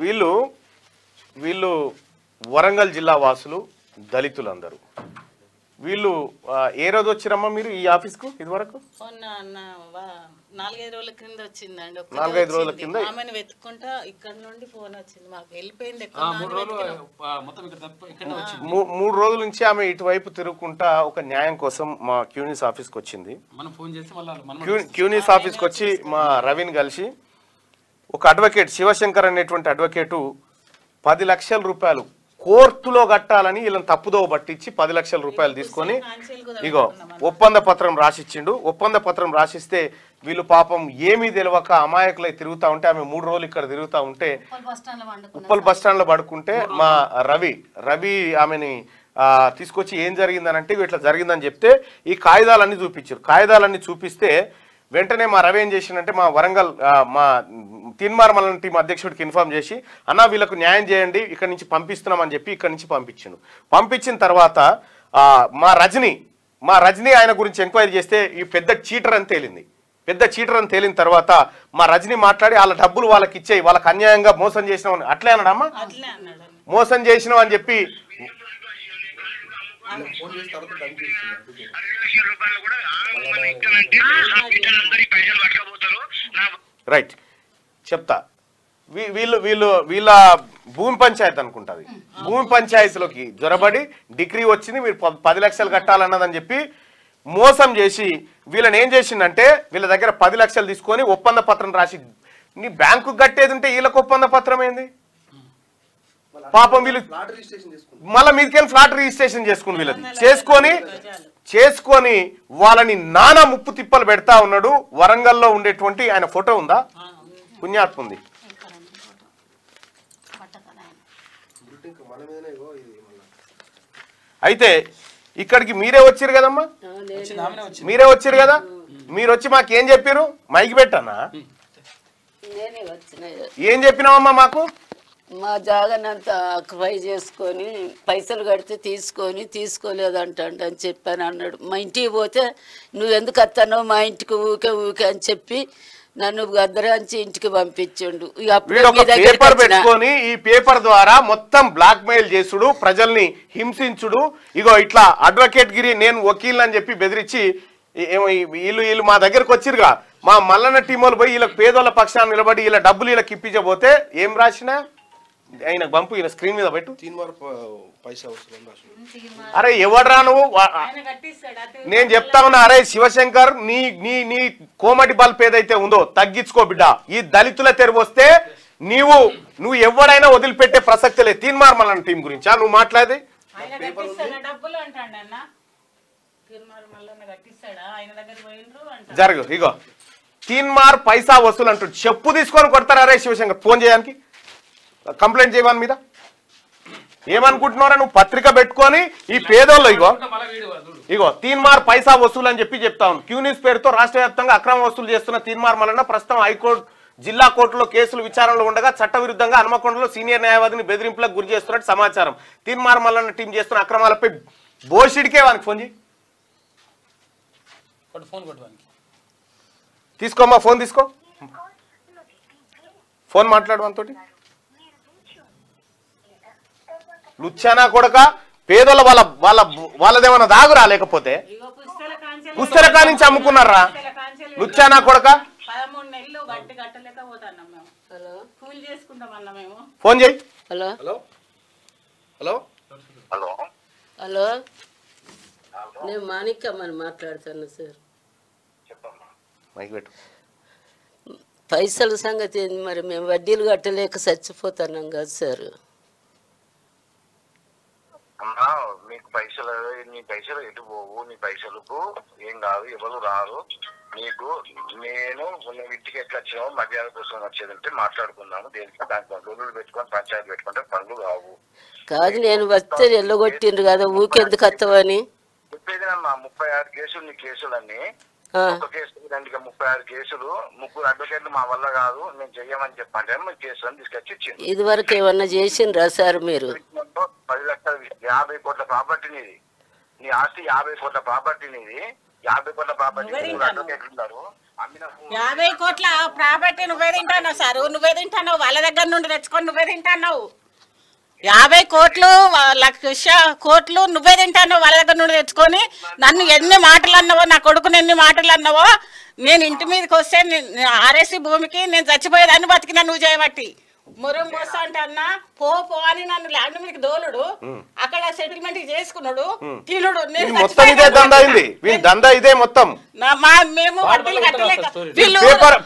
వీళ్ళు వీళ్ళు వరంగల్ జిల్లా వాసులు, దళితులందరూ. వీళ్ళు ఏ రోజు వచ్చిరమ్మా మీరు ఈ ఆఫీస్కు? ఇదివరకు 4-5 రోజుల కింద వచ్చిందండి. 4-5 రోజుల కింద ఆమెను వెతుక్కుంటా ఇక్కడ నుండి ఫోన్ వచ్చింది, మాకు వెళ్ళిపోయింది. 3 రోజుల నుంచి ఆమె ఇటువైపు తిరుగుకుంటా ఒక న్యాయం కోసం మా క్యూనిస్ ఆఫీస్కి వచ్చింది. క్యూనిస్ ఆఫీస్కి వచ్చి మా రవిని కలిసి ఒక అడ్వకేట్ శివశంకర్ అనేటువంటి అడ్వకేటు 10 లక్షల రూపాయలు కోర్టులో కట్టాలని వీళ్ళని తప్పుదోవ పట్టించి 10 లక్షల రూపాయలు తీసుకొని ఇగో ఒప్పంద పత్రం రాసిచ్చిండు. ఒప్పంద పత్రం రాసిస్తే వీళ్ళు పాపం ఏమీ తెలియక అమాయకులై తిరుగుతూ ఉంటే, ఆమె 3 రోజులు ఇక్కడ తిరుగుతూ ఉంటే ఉప్పల్ బస్ స్టాండ్లో పడుకుంటే మా రవి ఆమెని తీసుకొచ్చి ఏం జరిగిందని అంటే ఇట్లా జరిగిందని చెప్తే ఈ కాగితాలన్నీ చూపించారు. కాగితాలన్నీ చూపిస్తే వెంటనే మా రవి ఏం చేసిందంటే మా వరంగల్ మా తీన్మార్ మల్లన టీం అధ్యక్షుడికి ఇన్ఫార్మ్ చేసి అన్న వీళ్ళకు న్యాయం చేయండి, ఇక్కడ నుంచి పంపిస్తున్నామని చెప్పి ఇక్కడ నుంచి పంపించిండు. పంపించిన తర్వాత మా రజనీ ఆయన గురించి ఎంక్వైరీ చేస్తే ఈ పెద్ద చీటర్ అని తేలింది. పెద్ద చీటర్ అని తేలిన తర్వాత మా రజనీ మాట్లాడి వాళ్ళ డబ్బులు వాళ్ళకి ఇచ్చేయి, వాళ్ళకి అన్యాయంగా మోసం చేసినామని అట్లే అన్నాడమ్మా, మోసం చేసినాం అని చెప్పి రైట్ చెప్తా. వీళ్ళ భూమి పంచాయతీ అనుకుంటుంది. భూమి పంచాయతీలోకి జొరబడి డిగ్రీ వచ్చింది, మీరు 10 లక్షలు కట్టాలన్నదని చెప్పి మోసం చేసి వీళ్ళని ఏం చేసిందంటే వీళ్ళ దగ్గర 10 లక్షలు తీసుకొని ఒప్పంద పత్రం రాసి, నీ బ్యాంకు కట్టేది ఉంటే వీళ్ళకి ఒప్పంద పత్రం ఏంది పాపం, వీళ్ళు మళ్ళీ మీదకెళ్ళి ఫ్లాట్ రిజిస్ట్రేషన్ చేసుకుని వీళ్ళది చేసుకొని వాళ్ళని నానా ముప్పు తిప్పలు పెడతా ఉన్నాడు. వరంగల్లో ఉండేటువంటి ఆయన ఫోటో ఉందా? పుణ్యాత్మ ఉంది. అయితే ఇక్కడికి మీరే వచ్చారు కదమ్మా, మీరే వచ్చారు కదా, మీరు వచ్చి మాకు ఏం చెప్పారు? మైకి పెట్టానా ఏం చెప్పినావమ్మా? మాకు మా జాగానంతా ఆక్యుపై చేసుకొని పైసలు కడితే తీసుకోలేదంట అని చెప్పాను అన్నాడు. మా ఇంటికి పోతే నువ్వెందుకు వస్తానో మా ఇంటికి ఊకే అని చెప్పి నన్ను గద్దరాంచి ఇంటికి పంపించండు. పేపర్ పెట్టుకొని ఈ పేపర్ ద్వారా మొత్తం బ్లాక్ మెయిల్ చేసుడు, ప్రజల్ని హింసించుడు. ఇగో ఇట్లా అడ్వకేట్ గిరి నేను వకీల్ అని చెప్పి బెదిరించి వీళ్ళు మా దగ్గరకు వచ్చిరుగా, మా మల్లన్న టీమోలు పోయి వీళ్ళకి పేదోళ్ళ పక్షాన్ని నిలబడి వీళ్ళ డబ్బులు వీళ్ళకి ఇప్పించబోతే ఏం రాసినా ఆయన పంపు ఈయన స్క్రీన్ మీద పెట్టు. అరే ఎవడరా నువ్వు? నేను చెప్తా ఉన్నా, అరే శివశంకర్ నీ కోమటి బల్బ్ ఏదైతే ఉందో తగ్గించుకో బిడ్డ. ఈ దళితుల తెరువు వస్తే నువ్వు ఎవడైనా వదిలిపెట్టే ప్రసక్తి లేదు. తీన్మార్ మల్లన టీం గురించి నువ్వు మాట్లాడి జరగదు. ఇగో తీన్మార్ పైసా వసూలు అంటాడు, చెప్పు తీసుకొని కొడతారా? అరే శివశంకర్ ఫోన్ చేయడానికి కంప్లైంట్ చేయమని మీద ఏమనుకుంటున్నారా? నువ్వు పత్రిక పెట్టుకొని ఈ పేదోళ్ళు ఇగో తీన్మార్ పైసా వసూలు అని చెప్పి చెప్తా ఉంది. క్యూనిస్ పేరుతో రాష్ట్ర వ్యాప్తంగా అక్రమ వసూలు చేస్తున్న తీన్మార్ మల్లన ప్రస్తుతం హైకోర్టు జిల్లా కోర్టులో కేసులు విచారణలో ఉండగా చట్టవిరుద్ధంగా హనుమకొండలో సీనియర్ న్యాయవాదిని బెదిరింపులకు గురి చేస్తున్నట్టు సమాచారం. తీన్మార్ మల్లన టీం చేస్తున్న అక్రమాలపై బోషిడికే వానికి ఫోన్ చేయి. తీసుకోమ్మా ఫోన్ తీసుకో, ఫోన్ మాట్లాడు మనతోటి. లుచ్చానా కొడక పేదోళ్ళ వాళ్ళదేమన్నా దాగురా, లేకపోతే పుస్తకాల నుంచి అమ్ముకున్నారా? లుచ్చానా కొడక ఫోన్ చేయి. Hello hello hello hello hello నేను మాణిక్యమ్మని మాట్లాడుతాను సార్. పైసల సంగతి ఏంది మరి? మేము వడ్డీలు కట్టలేక చచ్చిపోతున్నాం కదా సార్. అమ్మా మీకు పైసలు, నీ పైసలు ఎటు పోవు, నీ పైసలకు ఏం కాదు, ఎవరు రారు. నీకు నేను ఇంటికి ఎట్లా వచ్చినావు, మర్యాద కోసం వచ్చేదంటే మాట్లాడుకున్నాము. దేనికి దానికి రోజులు పెట్టుకొని పంచాయతీ పెట్టుకుంటే పనులు కావు. కాదు నేను వస్తే ఎల్లగొట్టిండ్రు కదా, ఊకెందుకు వస్తావని చెప్పేదినమ్మా. 36 కేసులు నీ కేసులన్నీ, ఒక కేసు 36 కేసులు, 3 అడ్వకేట్లు మా వల్ల కాదు మేము చెయ్యమని చెప్పంటే కేసులను తీసుకొచ్చి ఇచ్చింది. ఇది వరకు ఏమన్నా చేసిండ్రా సార్ మీరు? 10 లక్షలు 50 కోట్ల ప్రాపర్టీ నీది, నీ ఆస్తి 50 కోట్ల ప్రాపర్టీ నీది. 50 కోట్ల ప్రాపర్టీ అడ్వకేట్లు ఉన్నారు. 50 కోట్ల ప్రాపర్టీ నువ్వే తింటావు సార్, నువ్వే తింటావు, వాళ్ళ దగ్గర నుండి తెచ్చుకొని నువ్వే తింటావు. 50 కోట్లు 1,00,000 కోట్లు నువ్వే తింటావు వాళ్ళ దగ్గర నుండి తెచ్చుకొని. నన్ను ఎన్ని మాటలు అన్నావో, నా కొడుకుని ఎన్ని మాటలు అన్నావో, నేను ఇంటి మీదకి వస్తే ఆర్ఎస్సీ భూమికి నేను చచ్చిపోయేదాన్ని బతికినా నువ్వు చేయబట్టి. మురం పోస్తా అంటే అన్న పో అని నన్ను ల్యాండ్ మీదకి దోలుడు, అక్కడ సెటిల్మెంట్ చేసుకున్నాడు తినుడు. మేము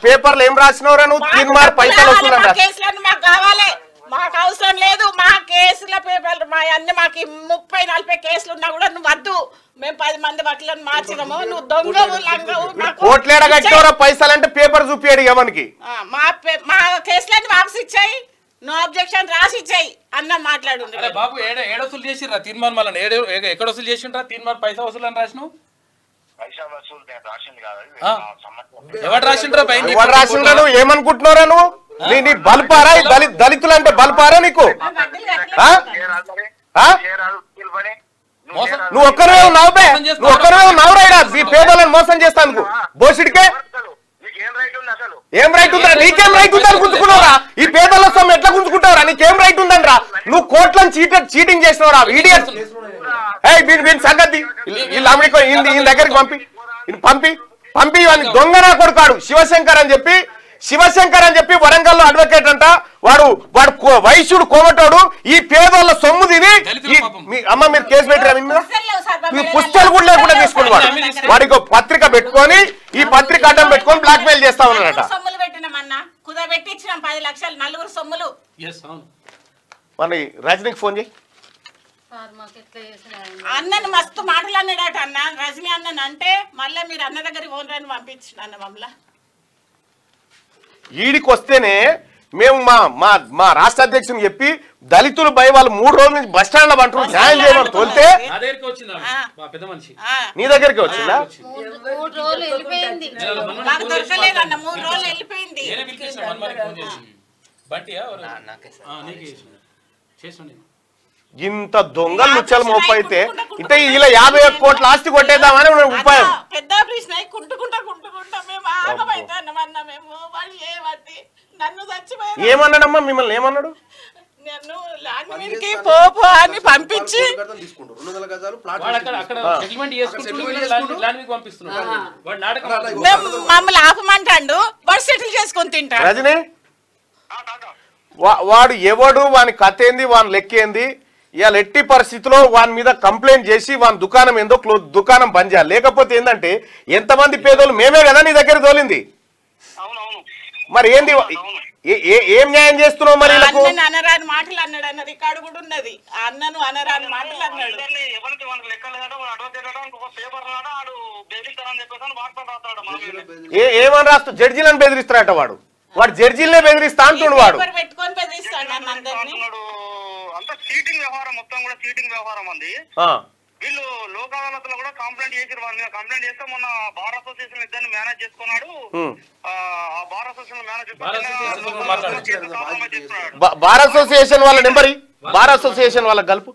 పేపర్లు ఏం రాసినవరా నువ్వు? కేసులను మాకు కావాలి, మాకు అవసరం లేదు. మా కేసుల పేపర్లు మా అన్ని మాకు 30-40 కేసులు ఉన్నా కూడా నువ్వు వద్దు. మేము 10 మంది బట్టలను మార్చినాము, నువ్వు దొంగవు లంగవు. పైసలు అంటే పేపర్ చూపియాడు ఎవరికి? మా కేసులన్నీ వాపసు ఇచ్చాయి, నో అబ్జెక్షన్ రాసి ఇచ్చాయి అన్న మాట్లాడు. బాబు ఏడొసలు చేసిర్రా తీర్మానం? మళ్ళీ ఎక్కడ వసూలు చేసిండ్రా తీర్మానం? పైసా వసూలు అని రాసినావు? ఎవరు రాసిండ్రా? ఎవరు రాసిండ్రా? నువ్వు ఏమనుకుంటున్నారా? నువ్వు నీ బల్పారా? దళితులు అంటే బల్పారా నీకు? నువ్వు ఒక్కరే ఉన్నావుబే, నువ్వు ఒక్కరే ఉన్నావురా ఈ పేదలను మోసం చేస్తాను బోసిడికే. ఏం రైట్ ఉందా? నీకేం రైట్ ఉందని గుంజుకున్నావురా? ఈ పేదల సొమ్ము ఎట్లా గుంజుకుంటావురా? నీకేం రైట్ ఉందని రా? నువ్వు కోట్లను చీటింగ్ చేసినవరా? ఈడియట్ సంగతి ఈ దగ్గరికి పంపి వాడిని దొంగనా కొడుకాడు శివశంకర్ అని చెప్పి వరంగల్లో అడ్వకేట్ అంట. వాడు వైశ్యుడు కోమటోడు. ఈ పేదోళ్ళ సొమ్ము తిని అమ్మ మీరు కేసు పెట్టారా? మీరు పుస్తకాలు కూడా లేకుండా తీసుకుని వాడికి పత్రిక పెట్టుకొని ఈ పత్రిక అడ్డం పెట్టుకొని బ్లాక్ మెయిల్ చేస్తా ఉన్నాడట. మన రజనీకి ఫోన్ చేయి. అన్నను మస్తు మాటలు అన్నాడట అన్న రజనీ అన్నను. అంటే మళ్ళీ మీరు అన్న దగ్గర ఓనరని పంపించిన అన్న మమ్మల్ని. ఈడికి వస్తేనే మేము మా రాష్ట్ర అధ్యక్షుని చెప్పి దళితులు భయ వాళ్ళు 3 రోజుల నుంచి బస్ స్టాండ్ లో అంటారు న్యాయం చేయమని తోలితే నీ దగ్గరికి వచ్చిందా? ఇంత దొంగలు ముచ్చలు మోపు అయితే ఇంత ఇలా 51 కోట్ల ఆస్తి కొట్టేద్దామని ఉపాయం. ఏమన్నాడమ్మా మిమ్మల్ని? ఏమన్నాడు? అని పంపించి మమ్మల్ని ఆపమంటాడు. బస్ సెటిల్ చేసుకొని తింటాడు. రజనీ వాడు ఎవడు, వాని కథ ఏంది, వాని లెక్కేంది? ఇవాళ ఎట్టి పరిస్థితిలో వాని మీద కంప్లైంట్ చేసి వాని దుకాణం ఏందో దుకాణం బంద్ చేయాలి. లేకపోతే ఏంటంటే ఎంతమంది పేదోళ్ళు మేమే కదా నీ దగ్గర తోలింది. మరి ఏంది ఏం న్యాయం చేస్తున్నావు? మరి అనరాని మాటలు అన్నాడు అన్న రికార్డు కూడా ఉన్నది. అన్నను అనరాని మాటలు అన్నాడు. ఏమని రాస్తూ జడ్జీలను బెదిరిస్తాడట వాడు. జడ్జీలనే బెదిరిస్తా అంటున్నాడు వాడు. పెట్టుకొని బెదిరిస్తాడు అందరినీ. అంతా చీటింగ్ వ్యవహారం, మొత్తం కూడా చీటింగ్ వ్యవహారం అంది. వీళ్ళు లోక్ అదాలత్లో కూడా కంప్లైంట్ చేసి కంప్లైంట్ చేస్తే మొన్న బార్ అసోసియేషన్ ఇద్దరిని మేనేజ్ చేసుకున్నాడు. బార్ అసోసియేషన్ బార్ అసోసియేషన్ వాళ్ళ నెంబర్, బార్ అసోసియేషన్ వాళ్ళ కలుపు.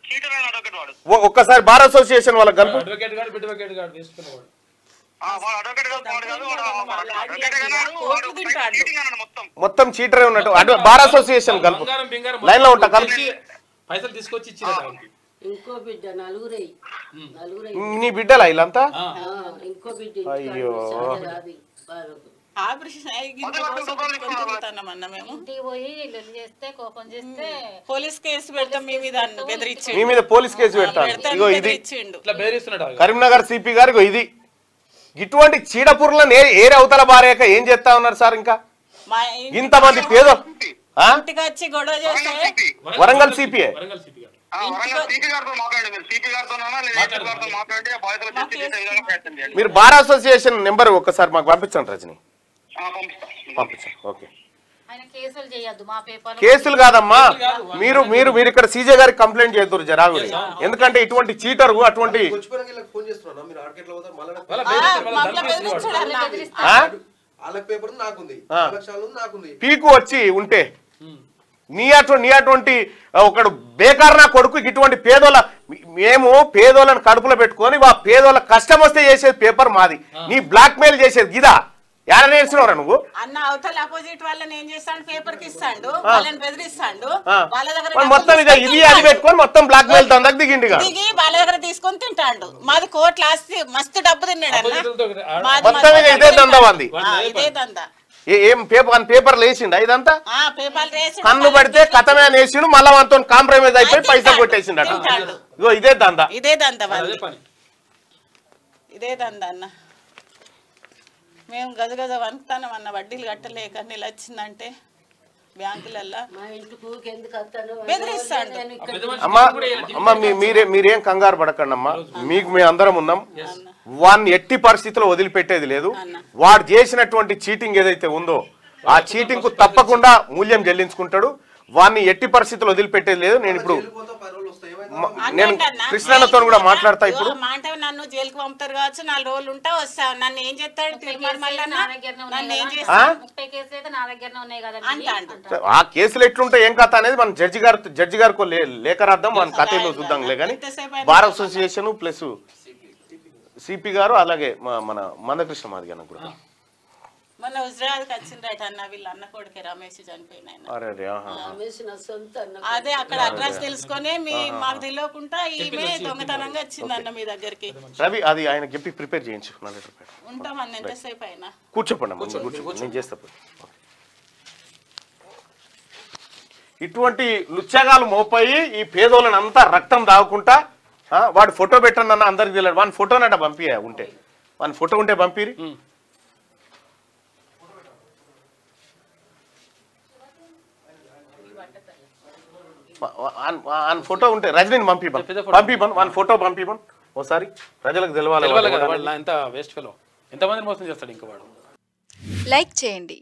చీటర్ అయిన అడ్వకేట్ వాడు. ఒక్కసారి బార్ అసోసియేషన్ వాళ్ళ కలుపు. మొత్తం చీటరే ఉన్నట్టు బార్ అసోసియేషన్ కలుపు. లైన్ లో ఉంటా కలిసి పైసలు తీసుకొచ్చి ఇంకో బిడ్డ నలుగురై నీ బిడ్డలా వీళ్ళంతా? ఇంకో బిడ్డ. అయ్యో పోలీస్ కేసు పెడతాం మీ మీద బెదిరించి. మీ మీద పోలీస్ కేసు పెడతాను. ఇగో ఇది కరీంనగర్ సిపి గారు. ఇది ఇటువంటి చీడపుర్లను ఏరే అవతల బారేక ఏం చేస్తా ఉన్నారు సార్? ఇంకా ఇంతమంది పేదో వరంగల్ సిపిఏ మీరు బార్ అసోసియేషన్ నెంబర్ ఒక్కసారి మాకు పంపించండి రజని. పంపించండి. ఓకే. కేసులు కాదమ్మా, మీరు మీరు మీరు ఇక్కడ సీజే గారికి కంప్లైంట్ చేద్దరు జరాగుడి. ఎందుకంటే ఇటువంటి చీటరు అటువంటి పీకు వచ్చి ఉంటే నీ అటువంటి ఒకడు బేకార్ నా కొడుకు ఇటువంటి మేము పేదోళ్ళని కడుపులో పెట్టుకొని ఆ పేదోళ్ళ కష్టం వస్తే చేసేది పేపర్ మాది. నీ బ్లాక్ మెయిల్ చేసేది గిదా ఎలా నేర్చుకున్నావురా నువ్వు? అన్న అవతల అపోజిట్ వాళ్ళని ఏం చేస్తాడు, పేపర్ కి ఇస్తాడు, వాళ్ళని బెదిరిస్తాడు, వాళ్ళ దగ్గర మొత్తం ఇది అది పెట్టుకొని మొత్తం బ్లాక్ మెయిల్ దందాకు దిగిండిగా దిగి వాళ్ళ దగ్గర తీసుకొని తింటాడు. మాది కోట్ల ఆస్తి, మస్తు డబ్బు తిన్నాడు అన్న. మొత్తం ఇదే దందా ఉంది. ఇదే దందా. ఏం పేపర్లు వేసిండా ఇదంతా? పేపర్లు వేసి కన్ను పడితే కథమే వేసిండు, మళ్ళా మనతో కాంప్రమైజ్ అయిపోయి పైసలు కొట్టేసిండట. ఇగో ఇదే దందా. ఇదే దందా వాళ్ళు, ఇదే దందా అన్న. మేము గజగజ వణుకుతాం అన్న, వడ్డీలు కట్టలేక నెల వచ్చిందంటే బ్యాంకులల్లో బెదిరిస్తాడు. అమ్మా మీరేం కంగారు పడకండి అమ్మా, మీకు మేము అందరం ఉన్నాం. వాడిని ఎట్టి పరిస్థితుల్లో వదిలిపెట్టేది లేదు. వాడు చేసినటువంటి చీటింగ్ ఏదైతే ఉందో ఆ చీటింగ్ కు తప్పకుండా మూల్యం చెల్లించుకుంటాడు. వాడిని ఎట్టి పరిస్థితుల్లో వదిలిపెట్టేది లేదు. నేను ఇప్పుడు కృష్ణతో కూడా మాట్లాడతా. ఇప్పుడు నన్ను జైలుకి పంపుతారు కావచ్చు, 4 రోజులు ఉంటా వస్తా, నన్ను ఏం చేస్తాడు ఆ కేసులు ఎట్లుంటాయి ఏం కథ అనేది మనం జడ్జి గారికి లేఖ రాద్దాం, మన కథ ఏదో చూద్దాంలే. కానీ బార్ అసోసియేషన్ ప్లస్ సిపి గారు అలాగే మన మందకృష్ణ మాదిగన్న కూడా మొన్న హుజరాబాద్కి వచ్చిండ్రట అన్న, వీళ్ళ అన్న కొడుకే రమేష్ చనిపోయిన. అదే అక్కడ అడ్రస్ తెలుసుకొని మాకు తెలియకుండా ఈమె దొంగతనంగా వచ్చింది అన్న మీ దగ్గరికి. రవి అది ఆయన చెప్పి ప్రిపేర్ చేయించు. ఉంటాం అన్న, ఎంతసేపు అయినా కూర్చోపండి కూర్చోండి, నేను చేస్తా. ఇటువంటి లుచ్చగాలు మోపాయి ఈ పేదోళ్ళని అంతా రక్తం దాగుకుంటా వాడు ఫోటో పెట్టండి అన్న, అందరికి తెలియదు. వాని ఫోటోనట పంపి ఉంటే, వాని ఫోటో ఉంటే పంపిరి. ఫోటో ఉంటే రజనీని పంపిపను వాని ఫోటో పంపిపను ఓసారి ప్రజలకు తెలవాలి. ఎంత వేస్ట్ ఫెలో, ఎంతమంది మోసం చేస్తాడు ఇంకా వాడు. లైక్ చేయండి,